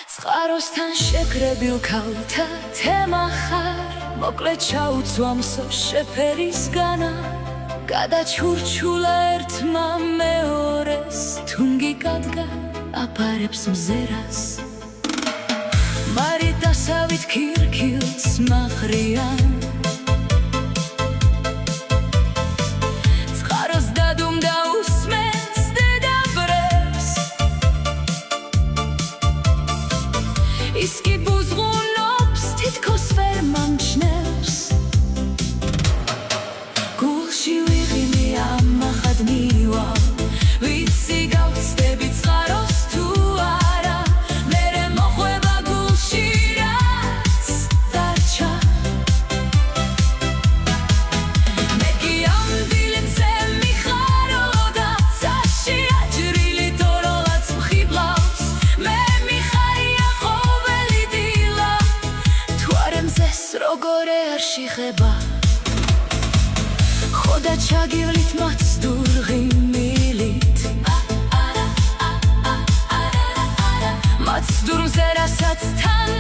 წყაროსთან შეკრებილ ქალთა თემახარ მოკლედ ჩაუწვამსო შეფერისგანა გადაჩურჩულა ერთმა მეორეს თუნგი კადგა აფარებს მზერას მარი დასავით ქირქილს მახრიან წყაროს დადუმდა უსმენს დედაბრებს ის კი ბუზღუნობს თითქოს ვერ მამჩნევს გულში ვიღიმე ამახად მივალ ვიცი გავცდები წყაროს თუ არა მერე მოხვება გულში რაც დარჩა მე კი ამ დილებზე მიხარო და ცაში აჯრილი თოროლაც მხიბლავს მე მიხარია ყოველი დილა თუ არ ემზეს როგორ არ შეხება ხოდა ჩაგივლით მაცდურღი მილით მაცდურმზე რასაც თან